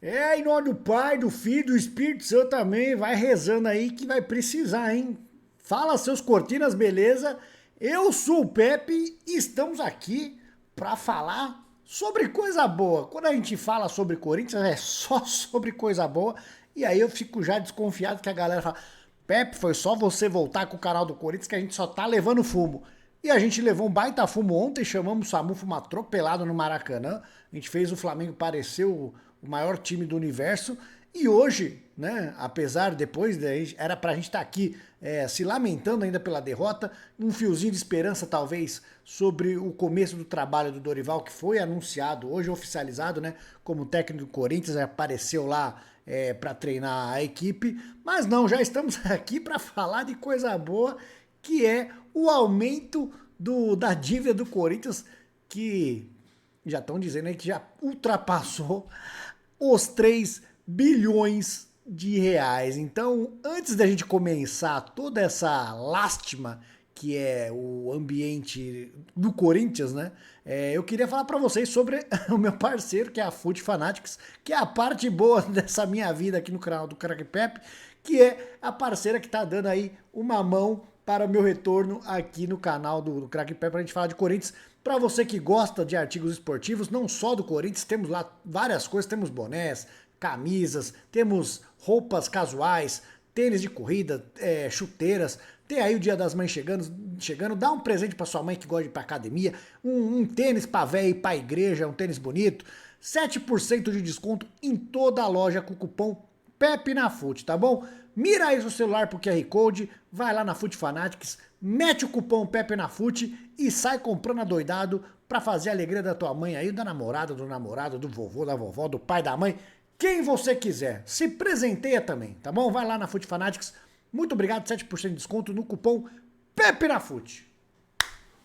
Em nome do Pai, do Filho, do Espírito Santo também. Vai rezando aí que vai precisar, hein? Fala, seus cortinas, beleza? Eu sou o Pepe e estamos aqui para falar sobre coisa boa. Quando a gente fala sobre Corinthians, é só sobre coisa boa. E aí eu fico já desconfiado que a galera fala: Pepe, foi só você voltar com o canal do Corinthians que a gente só tá levando fumo. E a gente levou um baita fumo ontem, chamamos o Samu Fumo atropelado no Maracanã. A gente fez o Flamengo parecer o maior time do universo. E hoje, né, apesar depois, era pra gente estar aqui se lamentando ainda pela derrota, um fiozinho de esperança talvez sobre o começo do trabalho do Dorival, que foi anunciado, hoje oficializado, né, como técnico do Corinthians, apareceu lá para treinar a equipe. Mas não, já estamos aqui para falar de coisa boa, que é o aumento da dívida do Corinthians, que já estão dizendo aí que já ultrapassou os 3 bilhões de reais. Então, antes da gente começar toda essa lástima que é o ambiente do Corinthians, né? Eu queria falar para vocês sobre o meu parceiro, que é a Foot Fanatics, que é a parte boa dessa minha vida aqui no canal do Crack Pepe, que é a parceira que tá dando aí uma mão para o meu retorno aqui no canal do Crack Pepe, pra gente falar de Corinthians. Para você que gosta de artigos esportivos, não só do Corinthians, temos lá várias coisas, temos bonés, camisas, temos roupas casuais, tênis de corrida, chuteiras. Tem aí o Dia das Mães chegando, dá um presente para sua mãe que gosta de ir pra academia, um tênis pra véia e pra igreja, um tênis bonito, 7% de desconto em toda a loja com o cupom Pepe na Foot, tá bom? Mira aí seu celular pro QR Code, vai lá na Foot Fanatics, mete o cupom Pepe na Foot e sai comprando adoidado pra fazer a alegria da tua mãe aí, da namorada, do namorado, do vovô, da vovó, do pai, da mãe, quem você quiser. Se presenteia também, tá bom? Vai lá na Foot Fanatics. Muito obrigado, 7% de desconto no cupom Pepe na Foot.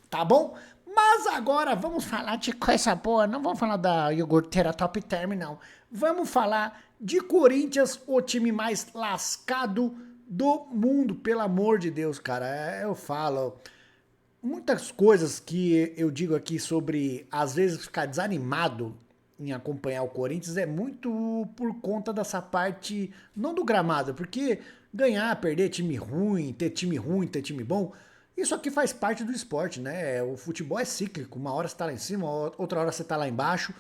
Tá bom? Mas agora vamos falar de coisa boa. Não vamos falar da iogurteira Top Term, não. Vamos falar de Corinthians, o time mais lascado do mundo. Pelo amor de Deus, cara. Eu falo muitas coisas que eu digo aqui sobre, às vezes, ficar desanimado em acompanhar o Corinthians é muito por conta dessa parte, não do gramado, porque ganhar, perder time ruim, ter time bom, isso aqui faz parte do esporte, né? O futebol é cíclico, uma hora você tá lá em cima, outra hora você tá lá embaixo.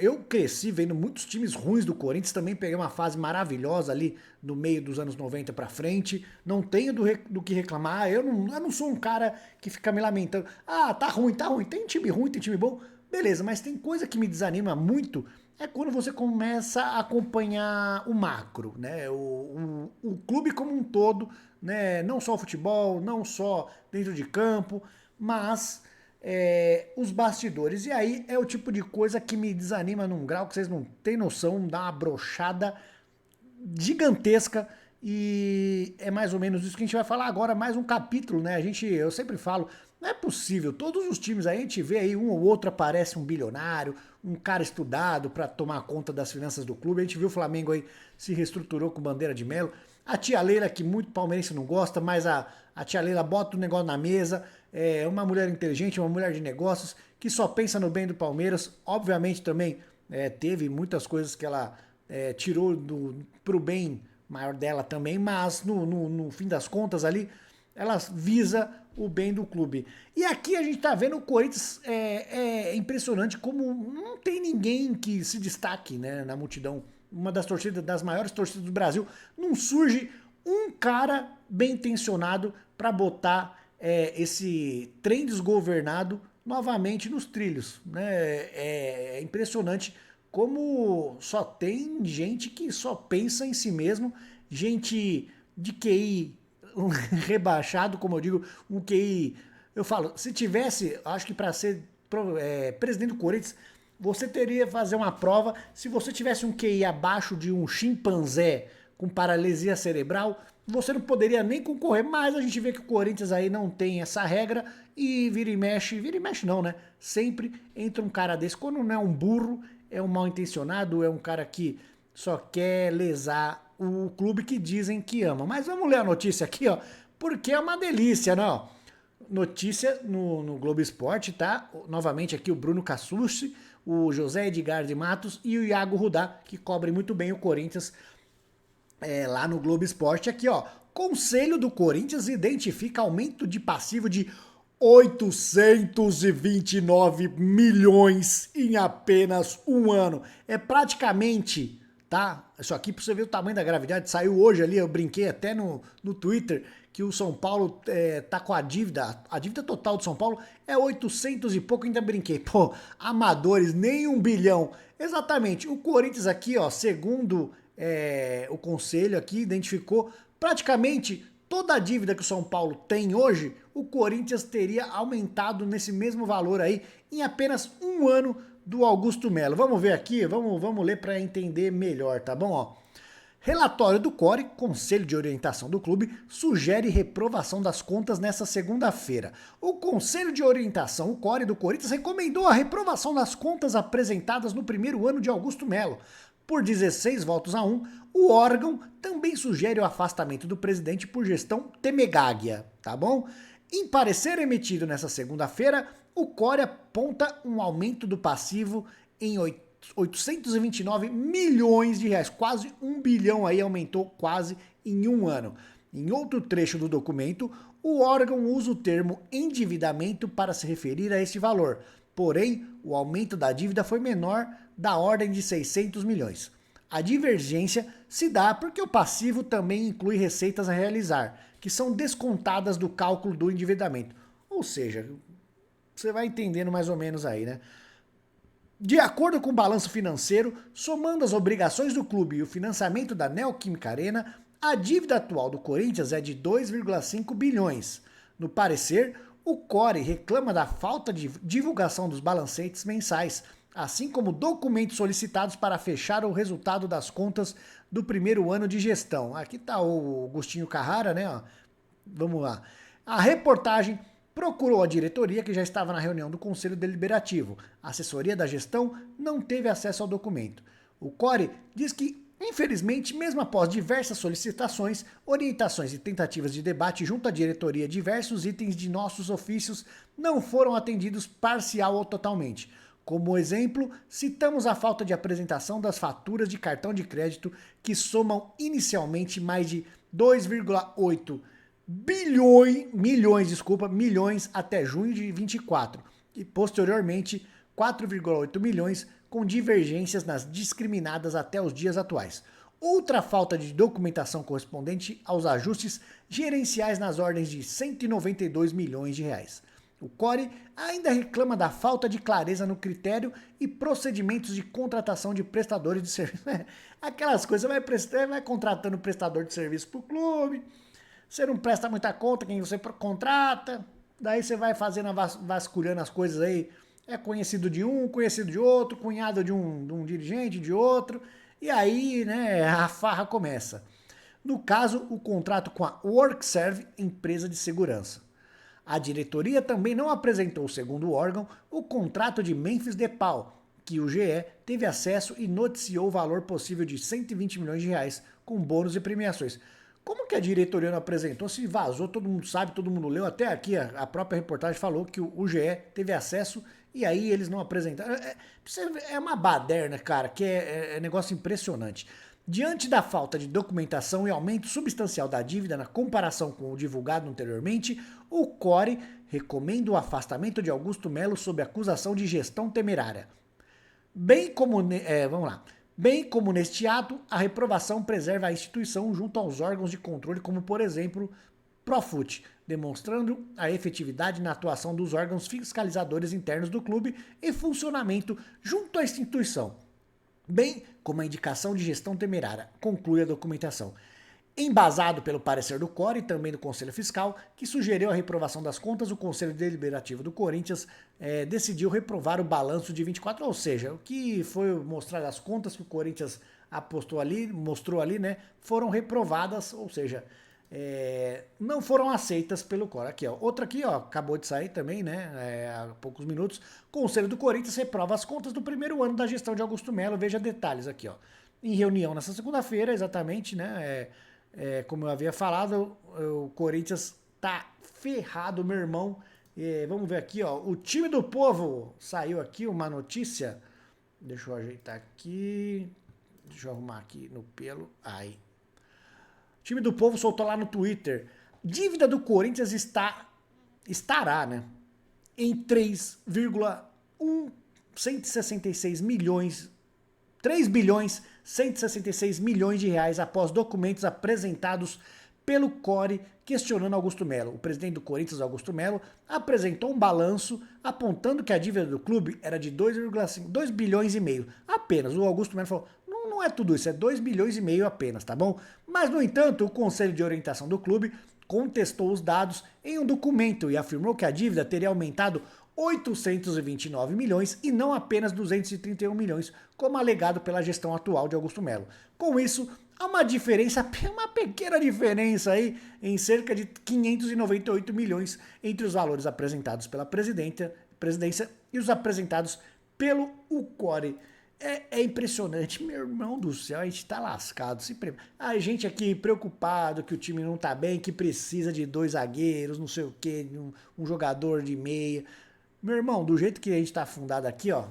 Eu cresci vendo muitos times ruins do Corinthians, também peguei uma fase maravilhosa ali no meio dos anos 90 pra frente, não tenho do que reclamar, eu não sou um cara que fica me lamentando, tá ruim, tem time ruim, tem time bom, beleza, mas tem coisa que me desanima muito, é quando você começa a acompanhar o macro, né? O clube como um todo, né? Não só o futebol, não só dentro de campo, mas os bastidores. E aí é o tipo de coisa que me desanima num grau que vocês não têm noção, dá uma brochada gigantesca. E é mais ou menos isso que a gente vai falar agora, mais um capítulo, né? Eu sempre falo, não é possível, todos os times aí a gente vê aí um ou outro aparece um bilionário, um cara estudado para tomar conta das finanças do clube. A gente viu o Flamengo aí se reestruturou com bandeira de Melo. A tia Leila, que muito palmeirense não gosta, mas a tia Leila bota o negócio na mesa, é uma mulher inteligente, uma mulher de negócios, que só pensa no bem do Palmeiras. Obviamente também teve muitas coisas que ela tirou pro bem maior dela também, mas no fim das contas ali, ela visa o bem do clube. E aqui a gente tá vendo o Corinthians, é impressionante como não tem ninguém que se destaque, né, na multidão. Uma das torcidas, das maiores torcidas do Brasil, não surge um cara bem intencionado para botar esse trem desgovernado novamente nos trilhos, né? É impressionante como só tem gente que só pensa em si mesmo, gente de QI rebaixado, como eu digo, um QI. Eu falo, se tivesse, acho que para ser presidente do Corinthians, você teria que fazer uma prova. Se você tivesse um QI abaixo de um chimpanzé com paralisia cerebral, você não poderia nem concorrer, mas a gente vê que o Corinthians aí não tem essa regra e vira e mexe não, né? Sempre entra um cara desse, quando não é um burro, é um mal intencionado, é um cara que só quer lesar o clube que dizem que ama. Mas vamos ler a notícia aqui, ó, porque é uma delícia, né? Ó. Notícia no Globo Esporte, tá? Novamente aqui o Bruno Cassucci. o José Edgar de Matos e o Iago Rudá, que cobrem muito bem o Corinthians lá no Globo Esporte. Aqui, ó, Conselho do Corinthians identifica aumento de passivo de 829 milhões em apenas um ano. É praticamente, tá? Isso aqui pra você ver o tamanho da gravidade. Saiu hoje ali, eu brinquei até no Twitter, que o São Paulo tá com a dívida total do São Paulo é 800 e pouco, ainda brinquei. Pô, amadores, nem 1 bilhão. Exatamente, o Corinthians aqui, ó, segundo o conselho aqui, identificou praticamente toda a dívida que o São Paulo tem hoje, o Corinthians teria aumentado nesse mesmo valor aí em apenas um ano do Augusto Melo. Vamos ver aqui, vamos ler para entender melhor, tá bom? Ó. Relatório do CORE, Conselho de Orientação do Clube, sugere reprovação das contas nesta segunda-feira. O Conselho de Orientação, o CORE do Corinthians, recomendou a reprovação das contas apresentadas no primeiro ano de Augusto Melo. Por 16 votos a 1, o órgão também sugere o afastamento do presidente por gestão temegáguia, tá bom? Em parecer emitido nesta segunda-feira, o CORE aponta um aumento do passivo em 829 milhões de reais, quase 1 bilhão aí, aumentou quase em um ano. Em outro trecho do documento, o órgão usa o termo endividamento para se referir a este valor, porém, o aumento da dívida foi menor, da ordem de 600 milhões. A divergência se dá porque o passivo também inclui receitas a realizar, que são descontadas do cálculo do endividamento. Ou seja, você vai entendendo mais ou menos aí, né? De acordo com o balanço financeiro, somando as obrigações do clube e o financiamento da Neoquímica Arena, a dívida atual do Corinthians é de 2,5 bilhões. No parecer, o CORE reclama da falta de divulgação dos balancetes mensais, assim como documentos solicitados para fechar o resultado das contas do primeiro ano de gestão. Aqui está o Agostinho Carrara, né? Ó. Vamos lá. A reportagem procurou a diretoria, que já estava na reunião do Conselho Deliberativo. A assessoria da gestão não teve acesso ao documento. O CORE diz que, infelizmente, mesmo após diversas solicitações, orientações e tentativas de debate junto à diretoria, diversos itens de nossos ofícios não foram atendidos parcial ou totalmente. Como exemplo, citamos a falta de apresentação das faturas de cartão de crédito, que somam inicialmente mais de 2,8 milhões até junho de 24 e posteriormente 4,8 milhões com divergências nas discriminadas até os dias atuais. Outra falta de documentação correspondente aos ajustes gerenciais nas ordens de 192 milhões de reais. O CORE ainda reclama da falta de clareza no critério e procedimentos de contratação de prestadores de serviço. Aquelas coisas, vai contratando prestador de serviço para o clube, você não presta muita conta quem você contrata, daí você vai fazendo, vasculhando as coisas aí, é conhecido de um, conhecido de outro, cunhado de um dirigente, de outro, e aí, né, a farra começa. No caso, o contrato com a WorkServe, empresa de segurança. A diretoria também não apresentou, segundo o órgão, o contrato de Memphis Depay, que o GE teve acesso e noticiou o valor possível de 120 milhões de reais, com bônus e premiações. Como que a diretoria não apresentou? Se vazou, todo mundo sabe, todo mundo leu. Até aqui a própria reportagem falou que o GE teve acesso e aí eles não apresentaram. É uma baderna, cara, que é negócio impressionante. Diante da falta de documentação e aumento substancial da dívida na comparação com o divulgado anteriormente, o CORE recomenda o afastamento de Augusto Melo sob acusação de gestão temerária. Bem como neste ato, a reprovação preserva a instituição junto aos órgãos de controle, como por exemplo Profut, demonstrando a efetividade na atuação dos órgãos fiscalizadores internos do clube e funcionamento junto à instituição, bem como a indicação de gestão temerária, conclui a documentação. Embasado pelo parecer do CORE e também do Conselho Fiscal, que sugeriu a reprovação das contas, o Conselho Deliberativo do Corinthians decidiu reprovar o balanço de 24, ou seja, o que foi mostrado as contas que o Corinthians mostrou ali, né, foram reprovadas, ou seja, não foram aceitas pelo CORE. Aqui, ó, outra aqui, ó, acabou de sair também, né, há poucos minutos. Conselho do Corinthians reprova as contas do primeiro ano da gestão de Augusto Melo. Veja detalhes aqui, ó. Em reunião nessa segunda-feira, exatamente, né, como eu havia falado, o Corinthians tá ferrado, meu irmão. Vamos ver aqui, ó, o time do povo, saiu aqui uma notícia, Deixa eu ajeitar aqui. Deixa eu arrumar aqui no pelo. Aí. O time do povo soltou lá no Twitter. Dívida do Corinthians estará, né? Em 3,166 milhões, 3 bilhões 166 milhões de reais após documentos apresentados pelo Core questionando Augusto Melo. O presidente do Corinthians, Augusto Melo, apresentou um balanço apontando que a dívida do clube era de 2 bilhões e meio. Apenas. O Augusto Melo falou, não é tudo isso, é 2 bilhões e meio apenas, tá bom? Mas, no entanto, o Conselho de Orientação do clube contestou os dados em um documento e afirmou que a dívida teria aumentado 829 milhões e não apenas 231 milhões, como alegado pela gestão atual de Augusto Melo. Com isso, há uma diferença, uma pequena diferença aí, em cerca de 598 milhões entre os valores apresentados pela presidência e os apresentados pelo Ucore. É impressionante, meu irmão do céu, a gente tá lascado. A gente aqui preocupado que o time não tá bem, que precisa de 2 zagueiros, não sei o que, um jogador de meia. Meu irmão, do jeito que a gente tá afundado aqui, ó,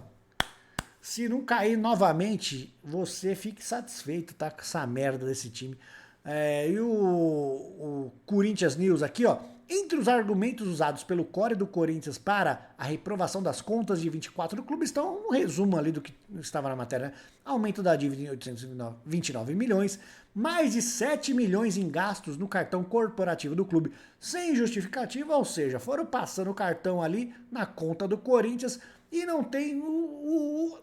se não cair novamente, você fique satisfeito, tá? Com essa merda desse time. E o Corinthians News aqui, ó. Entre os argumentos usados pelo Core do Corinthians para a reprovação das contas de 24 do clube estão um resumo ali do que estava na matéria, né? Aumento da dívida em 829 milhões, mais de 7 milhões em gastos no cartão corporativo do clube, sem justificativa, ou seja, foram passando o cartão ali na conta do Corinthians e não tem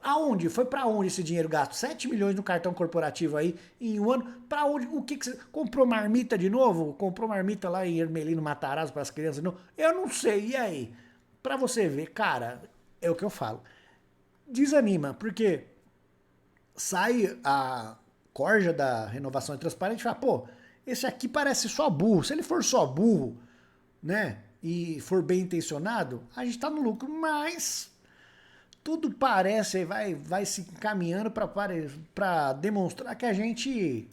aonde? Foi para onde esse dinheiro gasto? 7 milhões no cartão corporativo aí em um ano. Para onde? O que você comprou marmita de novo? Comprou marmita lá em Ermelino Matarazzo para as crianças de novo? Eu não sei. E aí? Para você ver, cara, é o que eu falo. Desanima, porque sai a corja da renovação e transparente e fala, pô, esse aqui parece só burro. Se ele for só burro, né, e for bem intencionado, a gente tá no lucro, mas tudo parece, vai se encaminhando para demonstrar que a gente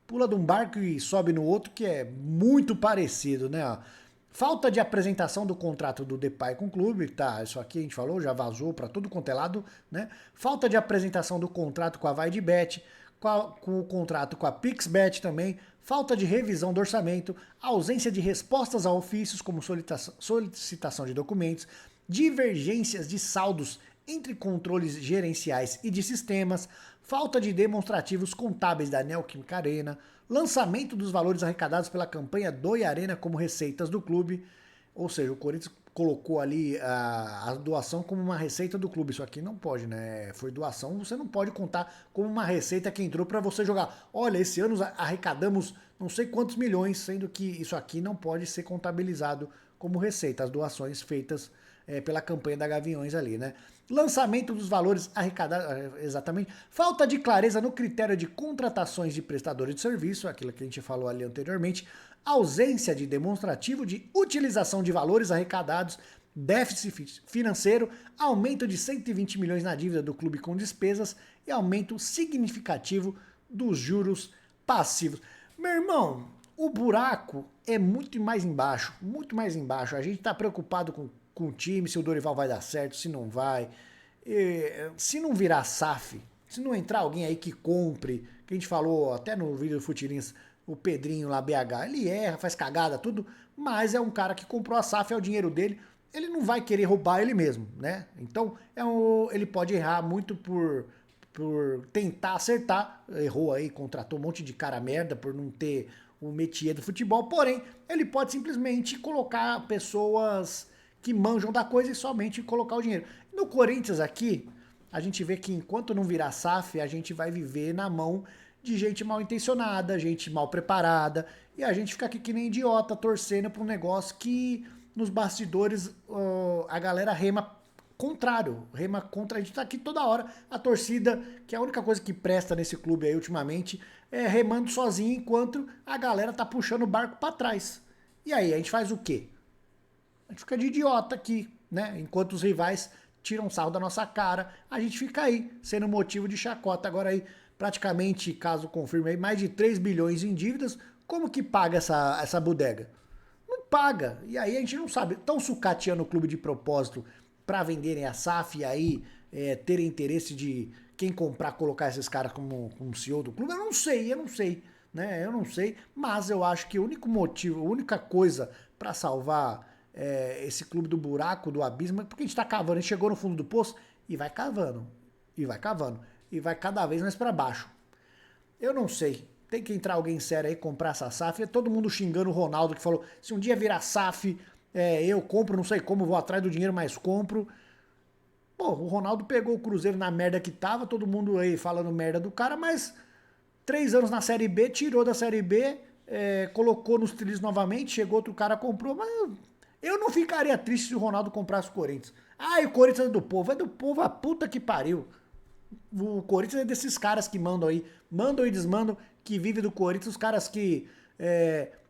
pula de um barco e sobe no outro, que é muito parecido, né? Falta de apresentação do contrato do Depay com o clube, tá? Isso aqui a gente falou, já vazou para tudo quanto é lado, né? Falta de apresentação do contrato com a VaideBet, com o contrato com a PixBet também, falta de revisão do orçamento, ausência de respostas a ofícios como solicitação de documentos, divergências de saldos entre controles gerenciais e de sistemas, falta de demonstrativos contábeis da Neoquímica Arena, lançamento dos valores arrecadados pela campanha Doi Arena como receitas do clube, ou seja, o Corinthians colocou ali a doação como uma receita do clube. Isso aqui não pode, né? Foi doação, você não pode contar como uma receita que entrou para você jogar. Olha, esse ano arrecadamos não sei quantos milhões, sendo que isso aqui não pode ser contabilizado como receita, as doações feitas pela campanha da Gaviões ali, né? Lançamento dos valores arrecadados, exatamente. Falta de clareza no critério de contratações de prestadores de serviço, aquilo que a gente falou ali anteriormente. Ausência de demonstrativo de utilização de valores arrecadados, déficit financeiro, aumento de 120 milhões na dívida do clube com despesas e aumento significativo dos juros passivos. Meu irmão, o buraco é muito mais embaixo, muito mais embaixo. A gente tá preocupado com o time, se o Dorival vai dar certo, se não vai. Se não virar SAF, se não entrar alguém aí que compre, que a gente falou até no vídeo do Futirinhas, o Pedrinho lá, BH, ele erra, faz cagada, tudo, mas é um cara que comprou a SAF, é o dinheiro dele, ele não vai querer roubar ele mesmo, né? Então, ele pode errar muito por tentar acertar, errou aí, contratou um monte de cara merda por não ter o métier do futebol, porém, ele pode simplesmente colocar pessoas que manjam da coisa e somente colocar o dinheiro. No Corinthians aqui, a gente vê que enquanto não virar SAF, a gente vai viver na mão de gente mal intencionada, gente mal preparada, e a gente fica aqui que nem idiota, torcendo para um negócio que nos bastidores a galera rema contrário, rema contra, a gente tá aqui toda hora, a torcida, que é a única coisa que presta nesse clube aí ultimamente, é remando sozinho, enquanto a galera tá puxando o barco para trás. E aí, a gente faz o quê? A gente fica de idiota aqui, né? Enquanto os rivais tiram sarro da nossa cara, a gente fica aí, sendo motivo de chacota. Agora aí, praticamente, caso confirme aí, mais de 3 bilhões em dívidas. Como que paga essa bodega? Não paga. E aí a gente não sabe. Estão sucateando o clube de propósito para venderem a SAF e aí terem interesse de quem comprar, colocar esses caras como CEO do clube. Eu não sei, né? Eu não sei, mas eu acho que o único motivo, a única coisa para salvar esse clube do buraco, do abismo, é porque a gente tá cavando, a gente chegou no fundo do poço e vai cavando, e vai cavando, e vai cada vez mais para baixo. Eu não sei. Tem que entrar alguém sério aí, comprar essa SAF. É todo mundo xingando o Ronaldo, que falou, se um dia virar SAF, eu compro, não sei como, vou atrás do dinheiro, mas compro. Pô, o Ronaldo pegou o Cruzeiro na merda que tava, todo mundo aí falando merda do cara, mas 3 anos na Série B, tirou da Série B, colocou nos trilhos novamente, chegou outro cara, comprou, mas eu não ficaria triste se o Ronaldo comprasse o Corinthians. Ah, e o Corinthians é do povo, a puta que pariu. O Corinthians é desses caras que mandam e desmandam, que vive do Corinthians, os caras que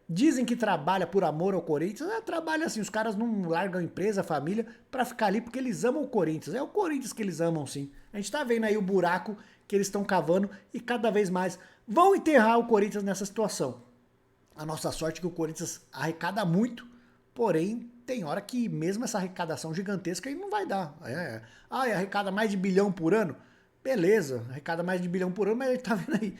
dizem que trabalha por amor ao Corinthians, trabalha assim, os caras não largam a empresa, a família, pra ficar ali porque eles amam o Corinthians. É o Corinthians que eles amam, sim. A gente tá vendo aí o buraco que eles estão cavando e cada vez mais vão enterrar o Corinthians nessa situação. A nossa sorte é que o Corinthians arrecada muito, porém tem hora que mesmo essa arrecadação gigantesca aí não vai dar. Arrecada mais de bilhão por ano? Beleza, arrecada mais de bilhão por ano, mas tá vendo aí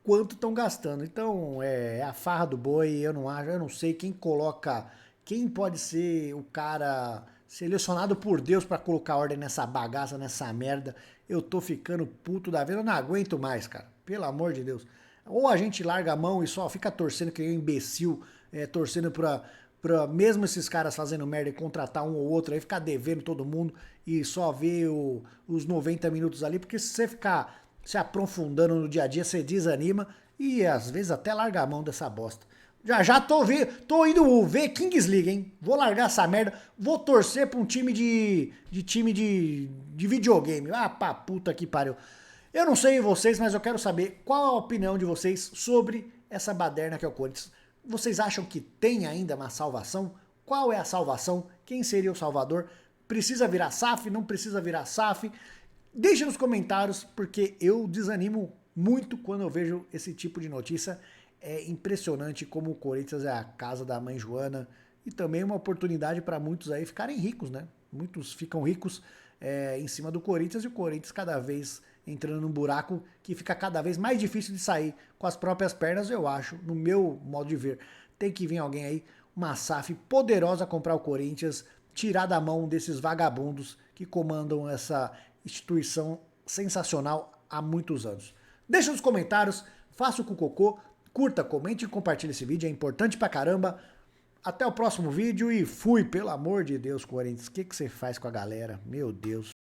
quanto estão gastando. Então, a farra do boi, eu não sei quem coloca, quem pode ser o cara selecionado por Deus pra colocar ordem nessa bagaça, nessa merda. Eu tô ficando puto da vida, eu não aguento mais, cara. Pelo amor de Deus. Ou a gente larga a mão e só fica torcendo que nem um imbecil, torcendo pra mesmo esses caras fazendo merda e contratar um ou outro aí, ficar devendo todo mundo e só ver os 90 minutos ali, porque se você ficar se aprofundando no dia a dia, você desanima e às vezes até larga a mão dessa bosta. Já tô indo ver Kings League, hein? Vou largar essa merda, vou torcer pra um time de videogame. Ah, pra puta que pariu. Eu não sei vocês, mas eu quero saber qual a opinião de vocês sobre essa baderna que é o Corinthians. Vocês acham que tem ainda uma salvação? Qual é a salvação? Quem seria o salvador? Precisa virar SAF? Não precisa virar SAF? Deixe nos comentários, porque eu desanimo muito quando eu vejo esse tipo de notícia. É impressionante como o Corinthians é a casa da mãe Joana e também uma oportunidade para muitos aí ficarem ricos, né? Muitos ficam ricos em cima do Corinthians e o Corinthians cada vez entrando num buraco que fica cada vez mais difícil de sair com as próprias pernas, eu acho, no meu modo de ver. Tem que vir alguém aí, uma SAF poderosa comprar o Corinthians, tirar da mão desses vagabundos que comandam essa instituição sensacional há muitos anos. Deixa nos comentários, faça o cocô, curta, comente e compartilhe esse vídeo, é importante pra caramba. Até o próximo vídeo e fui, pelo amor de Deus, Corinthians. O que você faz com a galera? Meu Deus.